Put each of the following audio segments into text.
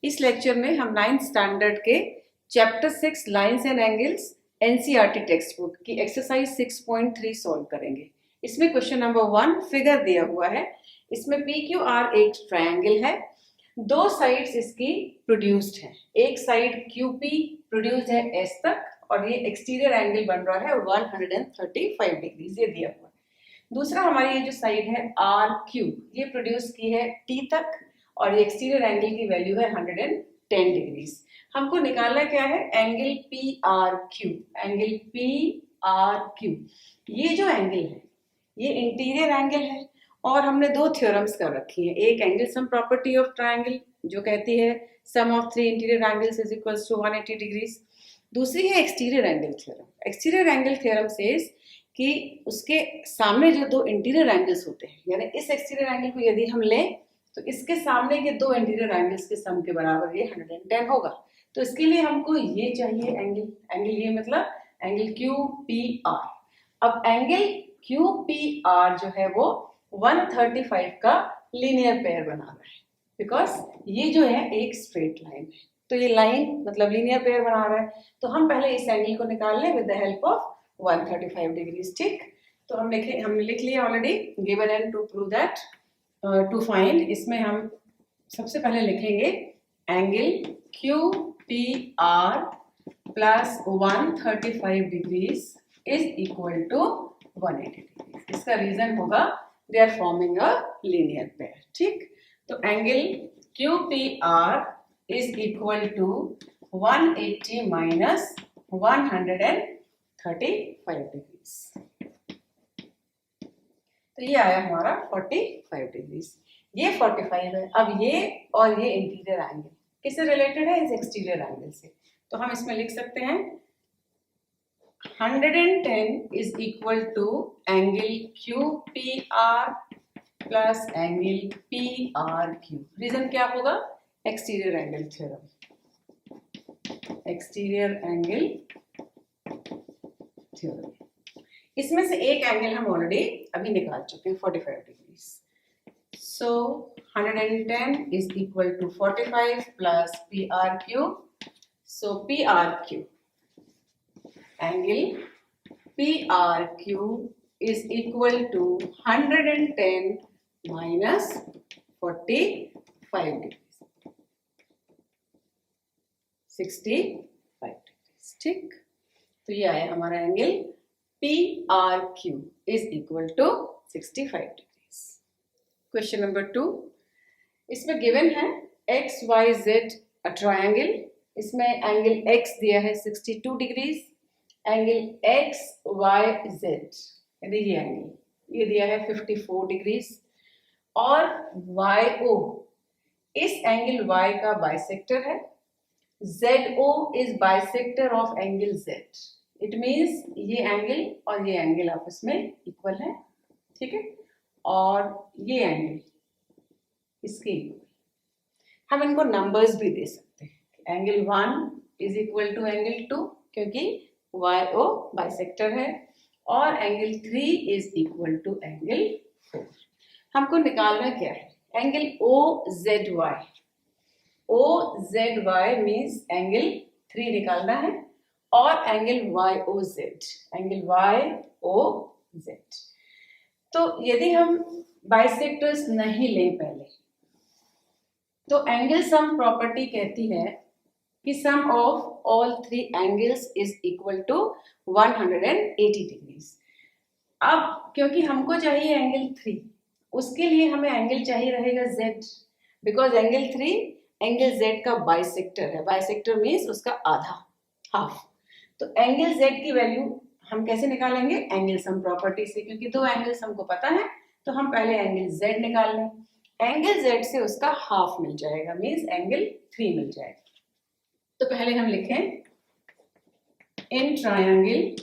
इस लेक्चर में हम 9th स्टैंडर्ड के chapter 6 lines and angles NCERT text book की एक्सरसाइज 6.3 सॉल्व करेंगे। इसमें क्वेश्चन नंबर 1 फिगर दिया हुआ है। इसमें PQR एक ट्रायंगल है, दो साइड्स इसकी प्रोड्यूस्ड है। एक साइड QP प्रोड्यूस्ड है S तक और ये एक्सटीरियर एंगल बन रहा है 135 डिग्री, ये दिया हुआ है। दूसरा हमारी ये जो साइड है RQ, ये प्रोड्यूस की है T तक और ये एक्सटीरियर एंगल की वैल्यू है 110 डिग्रीज। हमको निकालना क्या है, एंगल PRQ। एंगल PRQ, ये जो एंगल है ये इंटीरियर एंगल है और हमने दो थ्योरम्स कर रखी है। एक angle sum property of triangle जो कहती है sum of three interior angles is equals to 180 degrees. दूसरी है exterior angle theorem. Exterior angle theorem says कि उसके सामने जो दो इंटीरियर एंगल्स होते हैं, यानी इस एक्सटीरियर एंगल को यदि हम लें तो इसके सामने के दो इंटीरियर एंगल्स के सम के बराबर ये 110 होगा। तो इसके लिए हमको ये चाहिए एंगल ये मतलब एंगल QPR। अब एंगल QPR जो है वो 135 का लीनियर पेयर बना रहा है, बिकॉज ये जो है एक स्ट्रेट लाइन है, तो ये लाइन मतलब लीनियर पेयर बना रहा है। तो हम पहले इस एंगल को निकाल लें with the help of 135 degrees. ठीक, तो हमने लिख लिया already, given and to prove that to find. इसमें हम सबसे पहले लिखेंगे angle QPR plus 135 degrees is equal to 180 degrees. इसका रीजन होगा they are forming a linear pair. ठीक, तो angle QPR is equal to 180 minus 135 degrees. तो ये आया हमारा 45 डिग्रीज। ये 45 है। अब ये और ये इंटीरियर एंगल किससे रिलेटेड है, इस एक्सटीरियर एंगल से। तो हम इसमें लिख सकते हैं 110 is equal to angle QPR plus angle PRQ। Reason क्या होगा, exterior angle theorem. Exterior angle theorem. इसमें से एक एंगल हम ऑलरेडी अभी निकाल चुके हैं 45 degrees. So 110 is equal to 45 plus PRQ। So PRQ, angle PRQ is equal to 110 minus 45 degrees, 65 degrees। ठीक, तो ये आया हमारा angle PRQ is equal to 65 degrees। Question number 2, इसमें गिवन है XYZ अ ट्रायंगल। इसमें एंगल X दिया है 62 डिग्रीज, एंगल XYZ यानी ये एंगल ये दिया है 54 डिग्रीज और YO इस एंगल Y का बाइसेक्टर है। ZO is bisector of angle Z। It means ये एंगल और ये एंगल आपस में इक्वल है। ठीक है, और ये एंगल इसके इक्वल। हम इनको नंबर्स भी दे सकते हैं। Angle 1 is equal to angle 2 क्योंकि YO बाइसेक्टर है, और angle 3 is equal to angle 4। हमको निकालना क्या है, angle OZY। OZY means angle 3 निकालना है, और एंगल YOZ, एंगल YOZ। तो यदि हम बाइसेक्टर्स नहीं लें पहले, तो एंगल सम प्रॉपर्टी कहती है कि sum of all three angles is equal to 180 degrees. अब क्योंकि हमको चाहिए एंगल 3, उसके लिए हमें एंगल चाहिए रहेगा Z, because angle 3 angle Z का बाइसेक्टर है। बाइसेक्टर मीन्स उसका आधा, हाफ। तो एंगल Z की वैल्यू हम कैसे निकालेंगे, एंगल सम प्रॉपर्टी से। क्योंकि दो एंगल्स हमको पता है तो हम पहले एंगल Z निकाल लें। एंगल Z से उसका हाफ मिल जाएगा, मीन्स एंगल 3 मिल जाएगा। तो पहले हम लिखें in triangle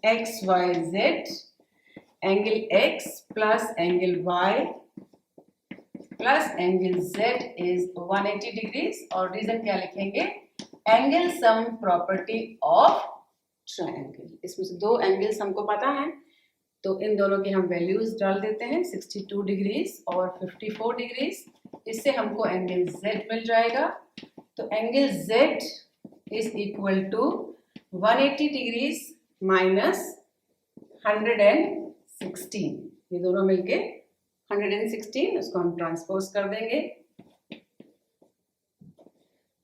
XYZ angle X plus angle Y plus angle Z is 180 degrees. और रीजन क्या लिखेंगे, angle sum property of triangle. इसमें से दो एंगल्स हमको पता है, तो इन दोनों की हम वैल्यूज डाल देते हैं, 62 डिग्रीज और 54 डिग्रीज। इससे हमको एंगल Z मिल जाएगा। तो angle Z is equal to 180 degrees minus 116, ये दोनों मिलके 116, उसको हम ट्रांसपोज कर देंगे।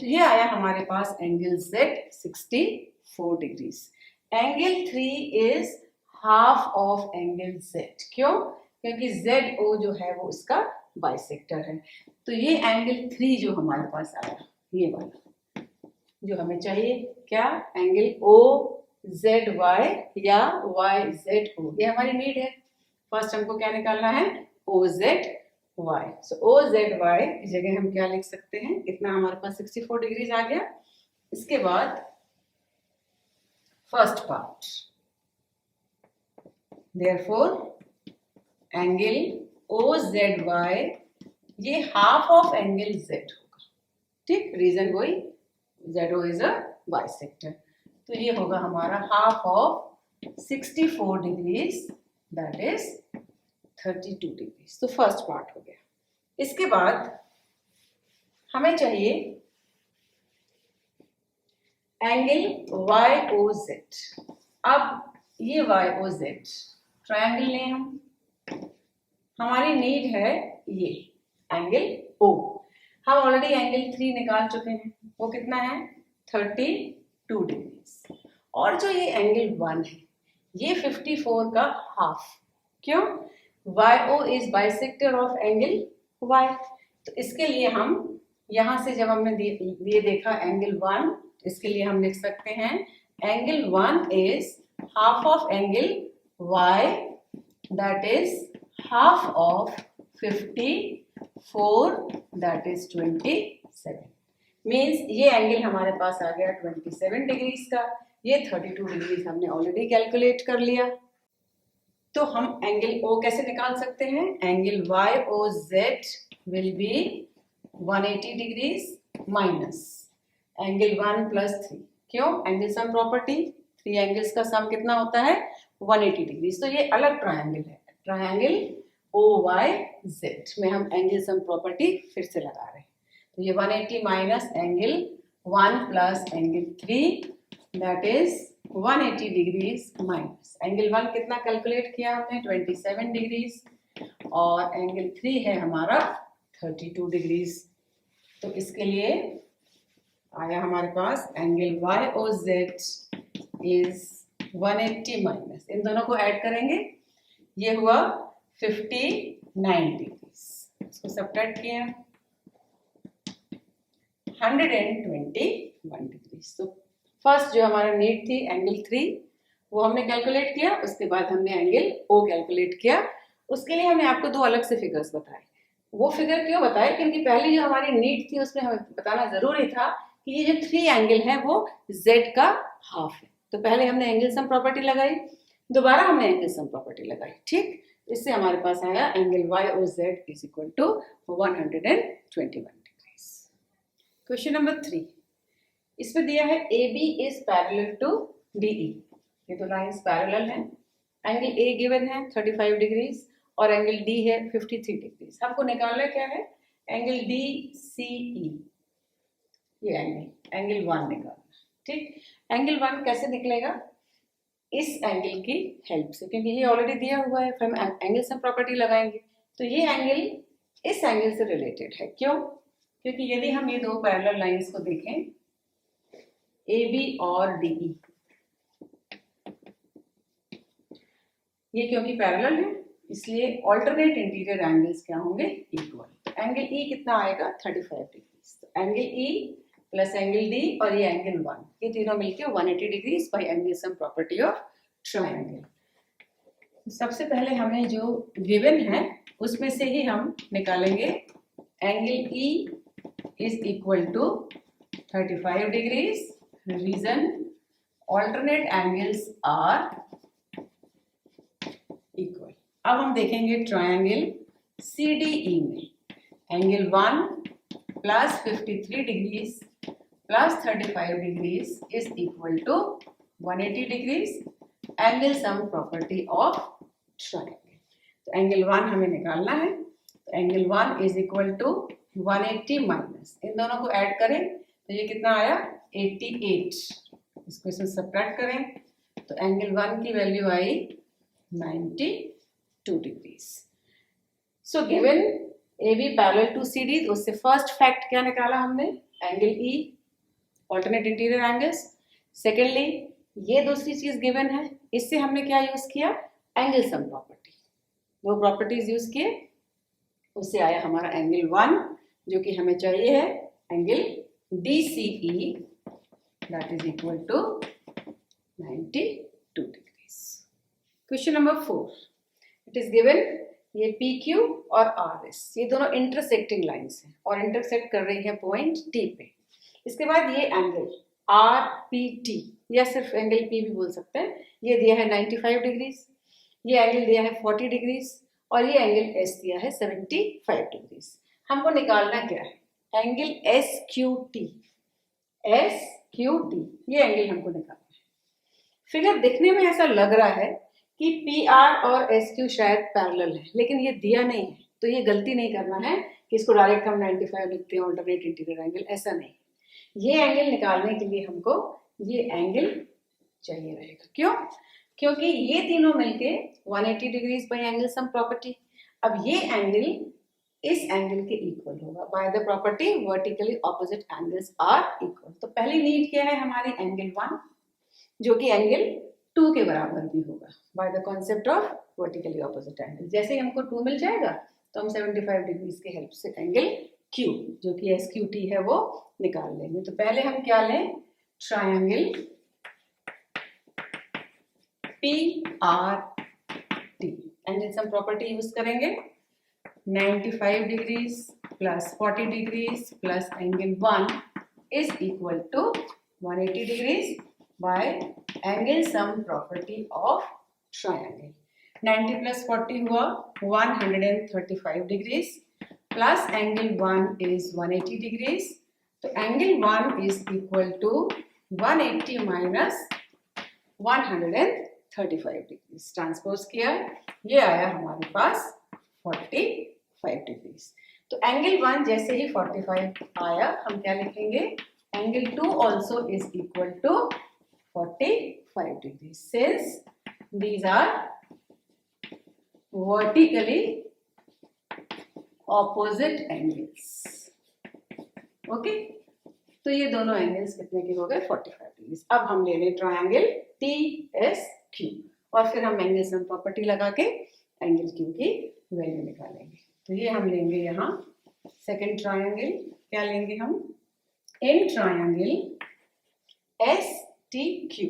तो ये आया हमारे पास angle Z 64 degrees. Angle 3 is half of angle Z। क्यों? क्योंकि ZO जो है वो इसका बाइसेक्टर है। तो ये एंगल 3 जो हमारे पास आया, ये वाला जो हमें चाहिए, क्या? एंगल OZY या YZO, ये हमारी नीड है। फर्स्ट हमको क्या निकालना है? OZY। सो OZY की जगह हम क्या लिख सकते हैं? इतना हमारे पास 64 डिग्रीज आ गया। इसके बाद first part, therefore angle OZY ये हाफ ऑफ एंगल Z होगा। ठीक, रीजन वही, ZO इज अ बाइसेक्टर। तो ये होगा हमारा half of 64 degrees, that is 32 degrees. तो फर्स्ट पार्ट हो गया। इसके बाद हमें चाहिए एंगल YOZ। अब ये YOZ ट्रायंगल लें हम, हमारी नीड है ये एंगल O। हम ऑलरेडी एंगल 3 निकाल चुके हैं, वो कितना है? 32 डिग्रीज। और जो ये एंगल 1 है, ये 54 का हाफ। क्यों? YO is bisector of angle Y। तो इसके लिए हम यहां से जब हमने ये देखा एंगल 1, इसके लिए हम लिख सकते हैं angle 1 is half of angle Y, that is half of 54, that is 27। Means ये एंगल हमारे पास आ गया 27 डिग्रीज का। ये 32 डिग्रीज हमने ऑलरेडी कैलकुलेट कर लिया। तो हम एंगल O कैसे निकाल सकते हैं? Angle YOZ will be 180 degrees minus angle 1 plus 3। क्यों? एंगल सम प्रॉपर्टी, 3 एंगल्स का सम कितना होता है? 180 डिग्रीज। तो ये अलग ट्रायंगल है, ट्रायंगल OYZ में हम एंगल सम प्रॉपर्टी फिर से लगा रहे हैं। तो ये 180 minus angle 1 plus angle 3, that is 180 degrees minus angle 1 कितना कैलकुलेट किया हमने? 27 डिग्रीज, और एंगल 3 है हमारा 32 डिग्रीज। तो इसके लिए आया हमारे पास एंगल YOZ इज 180 माइनस, इन दोनों को ऐड करेंगे, ये हुआ 59 डिग्रीज। इसको सब्ट्रैक्ट किया 121 डिग्रीज। तो फर्स्ट जो हमारा नीड थी एंगल 3, वो हमने कैलकुलेट किया। उसके बाद हमने एंगल O कैलकुलेट किया। उसके लिए हमने आपको 2 अलग से फिगर्स बताए। वो फिगर क्यों बताए? क्योंकि पहली जो हमारी नीड थी उसमें हमें बताना जरूरी था कि ये जो 3 एंगल है वो Z का हाफ है। तो पहले हमने एंगल सम प्रॉपर्टी लगाई, दोबारा हमने एंगल सम प्रॉपर्टी लगाई। ठीक, इससे हमारे पास आया angle YOZ is equal to 121 degrees. Question number 3, इसमें दिया है AB इज पैरेलल टू DE। ये दो लाइंस पैरेलल हैं। एंगल A गिवन है 35 डिग्रीज और एंगल D है 53 डिग्रीज। हमको निकालना क्या है? एंगल DCE, ये एंगल 1 निकालना। ठीक, एंगल 1 कैसे निकलेगा? इस एंगल की हेल्प से, क्योंकि ये ऑलरेडी दिया हुआ है, फिर हम एंगल सम प्रॉपर्टी लगाएंगे। तो ये एंगल इस एंगल से रिलेटेड है। क्यों? क्योंकि यदि हम ये 2 पैरेलल लाइंस को देखें, AB और DE, ये क्योंकि पैरेलल है इसलिए ऑल्टरनेट इंटीरियर एंगल्स क्या होंगे? इक्वल। एंगल E कितना आएगा? 35 डिग्रीज। तो angle E plus angle D और ये एंगल 1, ये तीनों मिलकर 180 degrees by angle sum property of triangle. सबसे पहले हमें जो गिवन है उसमें से ही हम निकालेंगे angle E is equal to 35 degrees. Reason, alternate angles are equal. अब हम देखेंगे ट्रायंगल CDE में angle 1 plus 53 degrees plus 35 degrees is equal to 180 degrees, angle sum property of triangle. तो एंगल 1 हमें निकालना है। तो angle 1 is equal to 180 minus, इन दोनों को ऐड करें तो ये कितना आया 88, इसको इसमें सब्ट्रैक्ट करें तो एंगल 1 की वैल्यू आई 92 degrees. So given AB parallel to CD, तो उससे फर्स्ट फैक्ट क्या निकाला हमने, angle E, alternate interior angles. Secondly ये दूसरी चीज गिवन है, इससे हमने क्या यूज किया, एंगल सम प्रॉपर्टी, दो प्रॉपर्टीज यूज किए, उससे आया हमारा एंगल 1 जो कि हमें चाहिए है angle DCE, that is equal to 92 degrees. Question number 4, it is given ये PQ और RS ये दोनों इंटरसेक्टिंग लाइंस हैं और इंटरसेक्ट कर रही है पॉइंट T पे। इसके बाद ये एंगल RPT या सिर्फ एंगल P भी बोल सकते हैं, ये दिया है 95 डिग्रीज, ये एंगल दिया है 40 डिग्रीज और ये एंगल S दिया है 75 डिग्रीज। हमको निकालना क्या है, एंगल SQT, ये एंगल हमको निकालना है। फिगर दिखने में ऐसा लग रहा है कि PR और SQ शायद पैरेलल है, लेकिन ये दिया नहीं है, तो ये गलती नहीं करना है कि इसको डायरेक्ट हम 95 लिखते हैं ऑल्टरनेट इंटीरियर एंगल, ऐसा नहीं। ये एंगल निकालने के लिए हमको ये एंगल चाहिए रहेगा, क्यों, क्योंकि ये तीनों मिलके 180 degrees by angle sum property. अब ये एंगल इस एंगल के इक्वल होगा by the property vertically opposite angles are equal. तो पहली नीड क्या है हमारी, एंगल 1 जो कि एंगल 2 के बराबर भी होगा by the concept of vertically opposite angle. जैसे ही हमको 2 मिल जाएगा तो हम 75 डिग्रीज के हेल्प से एंगल Q जो कि SQT है वो निकाल लेंगे। तो पहले हम क्या लें, triangle PRT, angle sum property use करेंगे, 95 degrees plus 40 degrees plus angle 1 is equal to 180 degrees by angle sum property of triangle. 90 plus 40 हुआ 135 degrees plus angle 1 is 180 degrees, तो angle 1 is equal to 180 minus 135 degrees. Transpose किया, ये आया हमारे पास 45 degrees. तो angle 1 जैसे ही 45 आया हम क्या लिखेंगे, angle 2 also is equal to 45 degrees since these are vertically opposite angles. Okay, तो ये दोनों एंगल्स कितने के हो गए, 45 डिग्रीज। अब हम ले लें ट्रायंगल TSQ और फिर हम एंगल सम प्रॉपर्टी लगा के एंगल Q की वैल्यू निकालेंगे। तो ये हम लेंगे यहाँ सेकंड ट्रायंगल, क्या लेंगे हम, इन ट्रायंगल STQ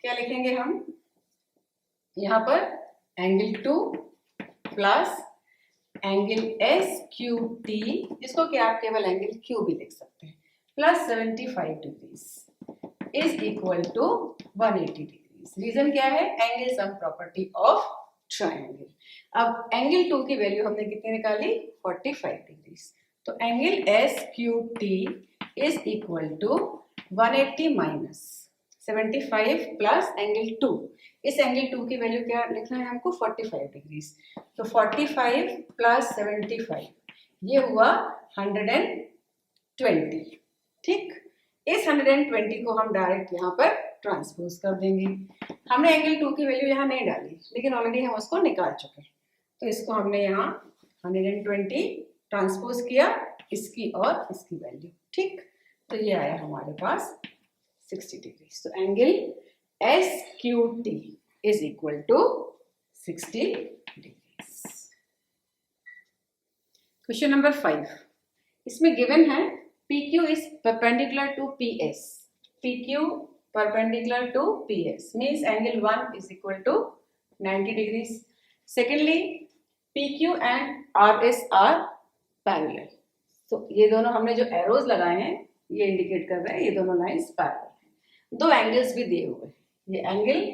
क्या लिखेंगे हम, यहाँ पर एंगल 2 प्लस एंगल SQT जिसको कि आप केवल एंगल Q भी लिख सकते हैं, plus 75 degrees is equal to 180 degrees. Reason क्या है, angle sum property of triangle. अब एंगल 2 की वैल्यू हमने कितनी निकाली, 45 डिग्रीज, तो angle SQT is equal to 180 minus 75 plus angle 2, इस एंगल 2 की वैल्यू क्या लिखना है हमको, 45 डिग्रीज, तो 45 प्लस 75 ये हुआ 120। ठीक, इस 120 को हम डायरेक्ट यहाँ पर ट्रांसपोज कर देंगे। हमने एंगल 2 की वैल्यू यहाँ नहीं डाली, लेकिन ऑलरेडी हम उसको निकाल चुके, तो इसको हमने यहाँ 120 ट्रांसपोज किया, इसकी और इसकी वैल्यू। ठीक, तो ये आया हमारे पास 60 डिग्री। तो angle SQT is equal to 60 degrees. Question number 5, इसमें गिवन है PQ इज perpendicular to PS, PQ perpendicular to PS means angle 1 is equal to 90 degrees. Secondly, PQ and RS are parallel. तो ये दोनों हमने जो एरोज लगाए हैं ये इंडिकेट कर रहे हैं ये दोनों लाइंस पैरेलल हैं। दो एंगल्स भी दिए हुए हैं, ये एंगल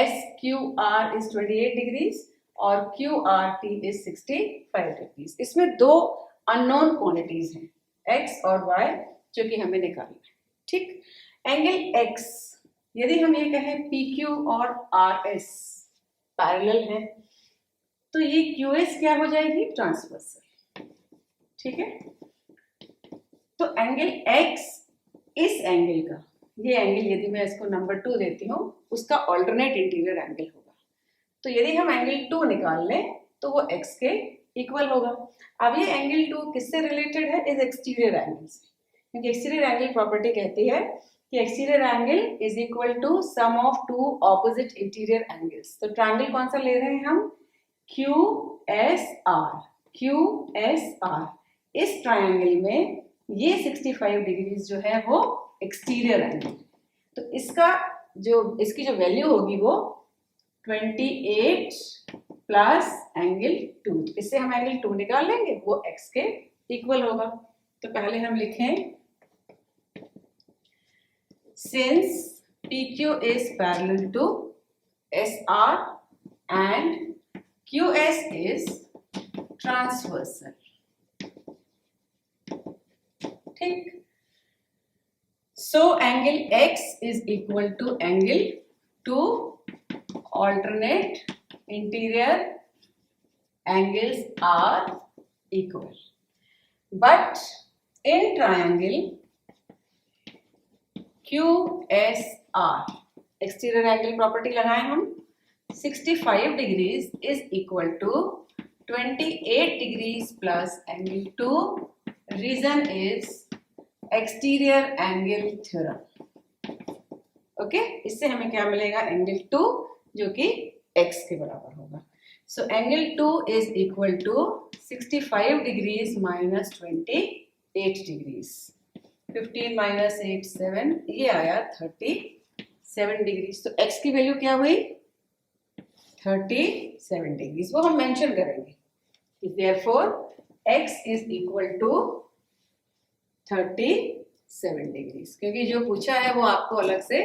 SQR इज 28 डिग्रीज और QRT इज 65 डिग्रीज। इसमें दो अननोन क्वांटिटीज हैं X और Y जो कि हमें निकालना है। ठीक, एंगल X यदि हम ये कहें PQ और RS पैरेलल हैं तो ये QS क्या हो जाएगी, ट्रांसवर्सल। ठीक है, तो एंगल X इस एंगल का, ये एंगल यदि मैं इसको नंबर 2 देती हूँ, उसका ऑल्टरनेट इंटीरियर एंगल होगा। तो यदि हम एंगल 2 निकाल लें तो वो X के इक्वल होगा। अब ये एंगल 2 किससे रिलेटेड है, इस एक्सटीरियर एंगल से, क्योंकि एक्सटीरियर एंगल प्रॉपर्टी कहती है कि exterior angle is equal to sum of two opposite interior angles. तो ट्रायंगल कौन सा ले रहे हैं हम, QSR। QSR, इस ट्रायंगल में ये 65 डिग्रीज जो है वो एक्सटीरियर एंगल, तो इसकी जो वैल्यू होगी वो 28 प्लस एंगल 2। तो इससे हम एंगल 2 निकाल लेंगे, वो X के इक्वल होगा। तो पहले हम लिखें since PQ is parallel to SR and QS is transversal। ठीक, so angle X is equal to angle 2 alternate interior angles are equal, but in triangle QSR exterior angle property लगाएं हम, 65 degrees is equal to 28 degrees plus angle 2। reason is exterior angle theorem। Okay, इससे हमें क्या मिलेगा, angle 2 जो कि X के बराबर होगा। So angle 2 is equal to 65 degrees minus 28 degrees. 15 minus 8 7, ये आया 37 डिग्रीज। तो X की वैल्यू क्या हुई, 37 डिग्रीज, वो हम मेंशन करेंगे। Therefore X is equal to 37 degrees, क्योंकि जो पूछा है वो आपको अलग से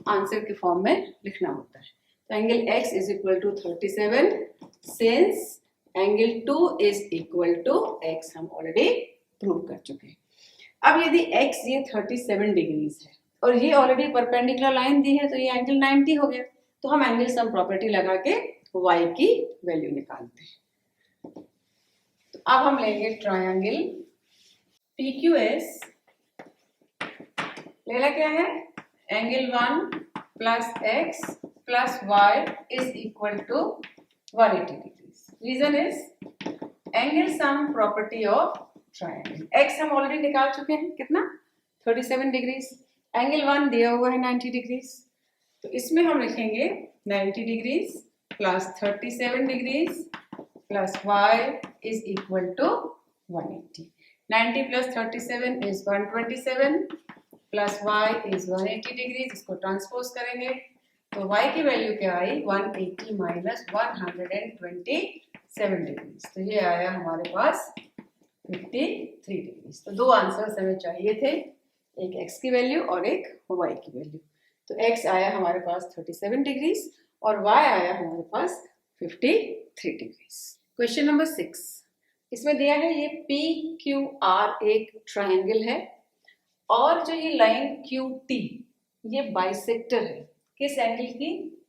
आंसर के फॉर्म में लिखना होता है। तो angle X is equal to 37 since angle 2 is equal to X, हम ऑलरेडी प्रूव कर चुके हैं। अब यदि X ये 37 डिग्रीज है और ये ऑलरेडी परपेंडिकुलर लाइन दी है, तो ये एंगल 90 हो गया। तो हम एंगल सम प्रॉपर्टी लगा के Y की वैल्यू निकालते हैं। तो अब हम लेंगे ट्रायंगल PQS, लेना क्या है, angle 1 plus X plus Y is equal to 180 degrees. Reason is angle sum property of triangle. X हम ऑलरेडी निकाल चुके हैं, कितना, 37 डिग्रीज। एंगल 1 दिया हुआ है 90 डिग्रीज, तो इसमें हम लिखेंगे 90 degrees plus 37 degrees plus Y is equal to 180। 90 plus 37 is 127 plus Y is 180 degrees. इसको ट्रांसपोज करेंगे तो Y की वैल्यू क्या आई, 180 माइनस 127 डिग्रीज। तो ये आया हमारे पास 53 डिग्रीज। तो दो आंसर्स हमें चाहिए थे, एक X की वैल्यू और एक Y की वैल्यू। तो X आया हमारे पास 37 डिग्रीज और Y आया हमारे पास 53 डिग्रीज। क्वेश्चन नंबर 6, इसमें दिया है ये PQR एक ट्रायंगल है और जो ये लाइन QT ये बाइसेक्टर है, किस एंगल की,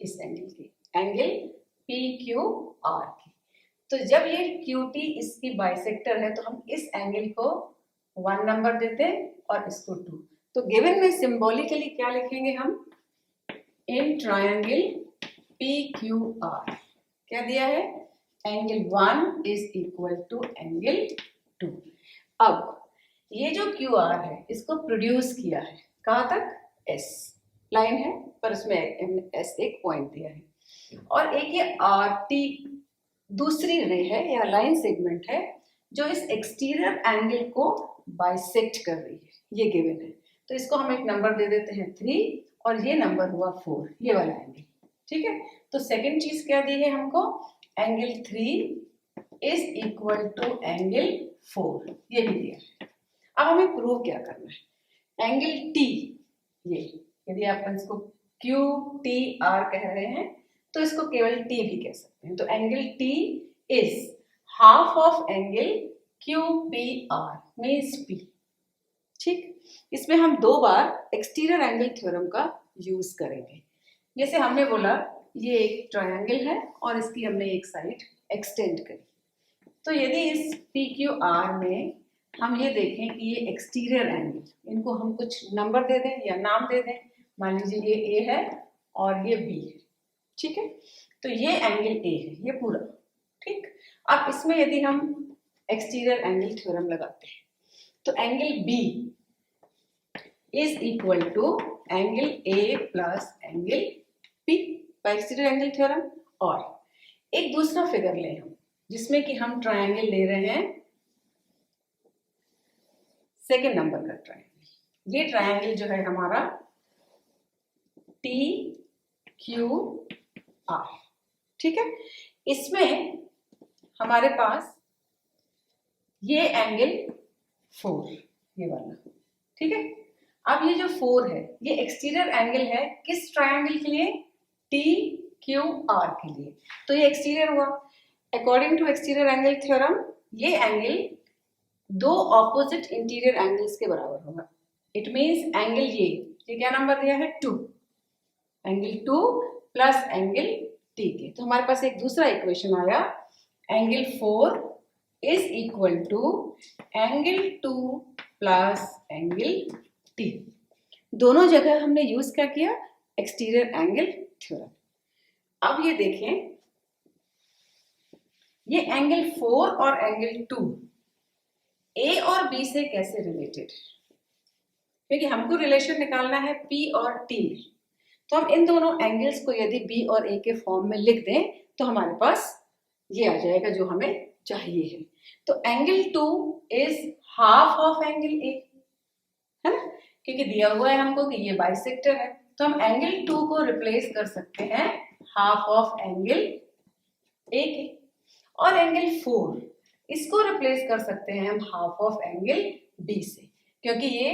इस एंगल की, एंगल PQR की। तो जब ये QT इसकी बाइसेक्टर है तो हम इस एंगल को 1 नंबर देते हैं और इसको 2। तो गिवन में सिंबॉलिकली क्या लिखेंगे हम, इन ट्रायंगल PQR क्या दिया है, angle 1 is equal to angle 2। अब ये जो QR है इसको प्रोड्यूस किया है कहाँ तक, S लाइन है पर उसमें S एक पॉइंट दिया है, और एक ये RT दूसरी रे है या लाइन सेगमेंट है जो इस एक्सटीरियर एंगल को बाइसेक्ट कर रही है, ये गिवन है। तो इसको हम एक नंबर दे देते हैं 3 और ये नंबर हुआ 4, ये वाला एंगल। ठीक है, तो सेकंड चीज क्या दी है हमको, angle 3 is equal to angle 4, ये भी दिया है। अब हमें प्रूव क्या करना है, एंगल T, ये यदि आप इसको QTR कह रहे हैं तो इसको केवल T भी कह सकते हैं। तो angle T is half of angle QPR means P। ठीक, इसमें हम 2 बार एक्सटीरियर एंगल थ्योरम का यूज करेंगे। जैसे हमने बोला ये एक ट्रायंगल है और इसकी हमने एक साइड एक्सटेंड करी। तो यदि इस पी क्यू आर में हम ये देखें कि ये एक्सटीरियर एंगल, इनको हम कुछ नंबर दे दें या नाम दे दें, मान लीजिए ये ए है और ये बी है, ठीक है। तो ये एंगल ए है, ये पूरा, ठीक। अब इसमें यदि हम एक्सटीरियर एंगल थ्योरम लगाते हैं तो angle B is equal to angle A plus angle P by exterior angle theorem. और एक दूसरा फिगर लें हम, जिसमें कि हम ट्रायंगल ले रहे हैं सेकेंड नंबर का ट्रायंगल। ये ट्रायंगल जो है हमारा टी क्यू आर, ठीक है। इसमें हमारे पास ये एंगल 4, ये वाला, ठीक है। अब ये जो 4 है ये एक्सटीरियर एंगल है किस ट्रायंगल के लिए? टी क्यू आर के लिए। तो ये एक्सटीरियर हुआ। According to exterior angle theorem ये एंगल दो ऑपोजिट इंटीरियर एंगल्स के बराबर होगा। इट मीन्स एंगल ये क्या नंबर दिया है? 2, एंगल 2 प्लस एंगल टी के। तो हमारे पास एक दूसरा इक्वेशन आया, angle 4 is equal to angle 2 plus angle T. दोनों जगह हमने यूज क्या किया? Exterior angle theorem. अब ये देखें, ये एंगल 4 और एंगल 2 ए और बी से कैसे रिलेटेड? क्योंकि हमको रिलेशन निकालना है पी और टी में, तो हम इन दोनों एंगल्स को यदि बी और ए के फॉर्म में लिख दें तो हमारे पास ये आ जाएगा जो हमें चाहिए है। तो angle 2 is half of angle ए, है ना, क्योंकि दिया हुआ है हमको कि ये बाइसेक्टर है। तो हम एंगल 2 को रिप्लेस कर सकते हैं हाफ ऑफ एंगल ए के, और एंगल 4 इसको रिप्लेस कर सकते हैं हम हाफ ऑफ एंगल बी से, क्योंकि ये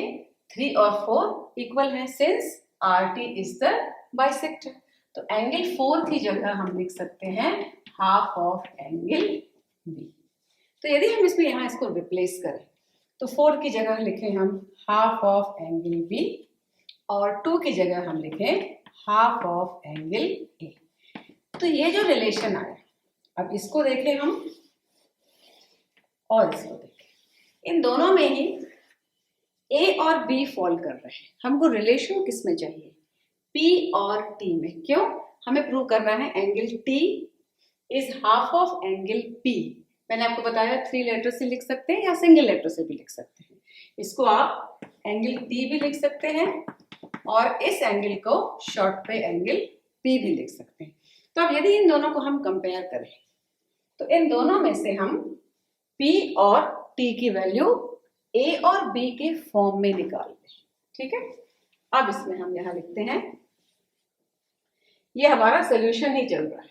3 और 4 इक्वल है since R T is the bisector. तो एंगल 4 की जगह हम लिख सकते हैं हाफ ऑफ एंगल बी। तो यदि हम इसमें यहाँ इसको रिप्लेस करें तो 4 की जगह लिखें हम हाफ ऑफ एंगल बी और 2 की जगह हम लिखें हाफ ऑफ एंगल ए। तो ये जो रिलेशन आया, अब इसको देखें हम और इसको देखें, इन दोनों में ही ए और बी फॉल कर रहे हैं। हमको रिलेशन किस में चाहिए? पी और टी में। क्यों? हमें प्रूव करना है angle T is half of angle P. मैंने आपको बताया 3 लेटर से लिख सकते हैं या सिंगल लेटर से भी लिख सकते हैं। इसको आप एंगल टी भी लिख सकते हैं और इस एंगल को शॉर्ट पे एंगल पी भी लिख सकते हैं। तो अब यदि इन दोनों को हम कंपेयर करें तो इन दोनों में से हम P और T की वैल्यू A और B के फॉर्म में निकाल लें, ठीक है। अब इसमें हम यहां लिखते हैं, ये हमारा सोल्यूशन ही चल रहा है,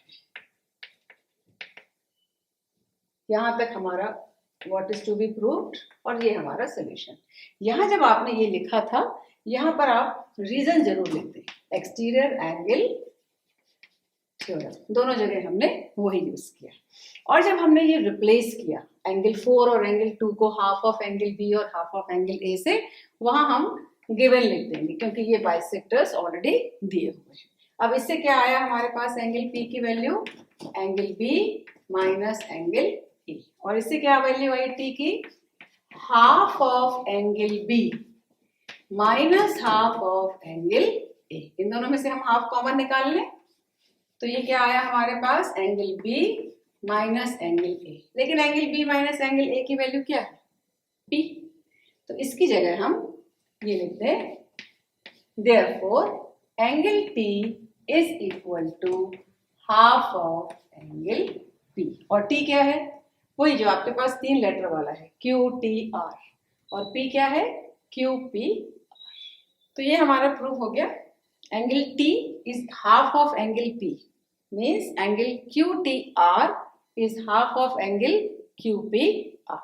यहां तक हमारा what is to be proved और ये हमारा सोल्यूशन। यहां जब आपने ये लिखा था, यहां पर आप रीजन जरूर लिखते हैं, एक्सटीरियर एंगल थ्योरम, दोनों जगह हमने वही यूज किया। और जब हमने ये रिप्लेस किया एंगल 4 और एंगल 2 को हाफ ऑफ एंगल बी और हाफ ऑफ एंगल ए से, वहां हम गिवन लिख देंगे क्योंकि ये बाइसेक्टर्स ऑलरेडी दिए हुए हैं। अब इससे क्या आया हमारे पास? एंगल पी की value angle B minus angle A, और इससे क्या वैल्यू आई टी की? Half of angle B minus half of angle A. इन दोनों में से हम हाफ कॉमन निकाल लें तो ये क्या आया हमारे पास? Angle B minus angle A. लेकिन angle B minus angle A की वैल्यू क्या है? पी। तो इसकी जगह हम ये लिखते हैं, therefore angle T is equal to half of angle P. और टी क्या है? वही जो आपके पास 3 लेटर वाला है, क्यू टी आर, और पी क्या है? Q P R. तो ये हमारा प्रूफ हो गया, angle T is half of angle P, means angle Q T R is half of angle QPR.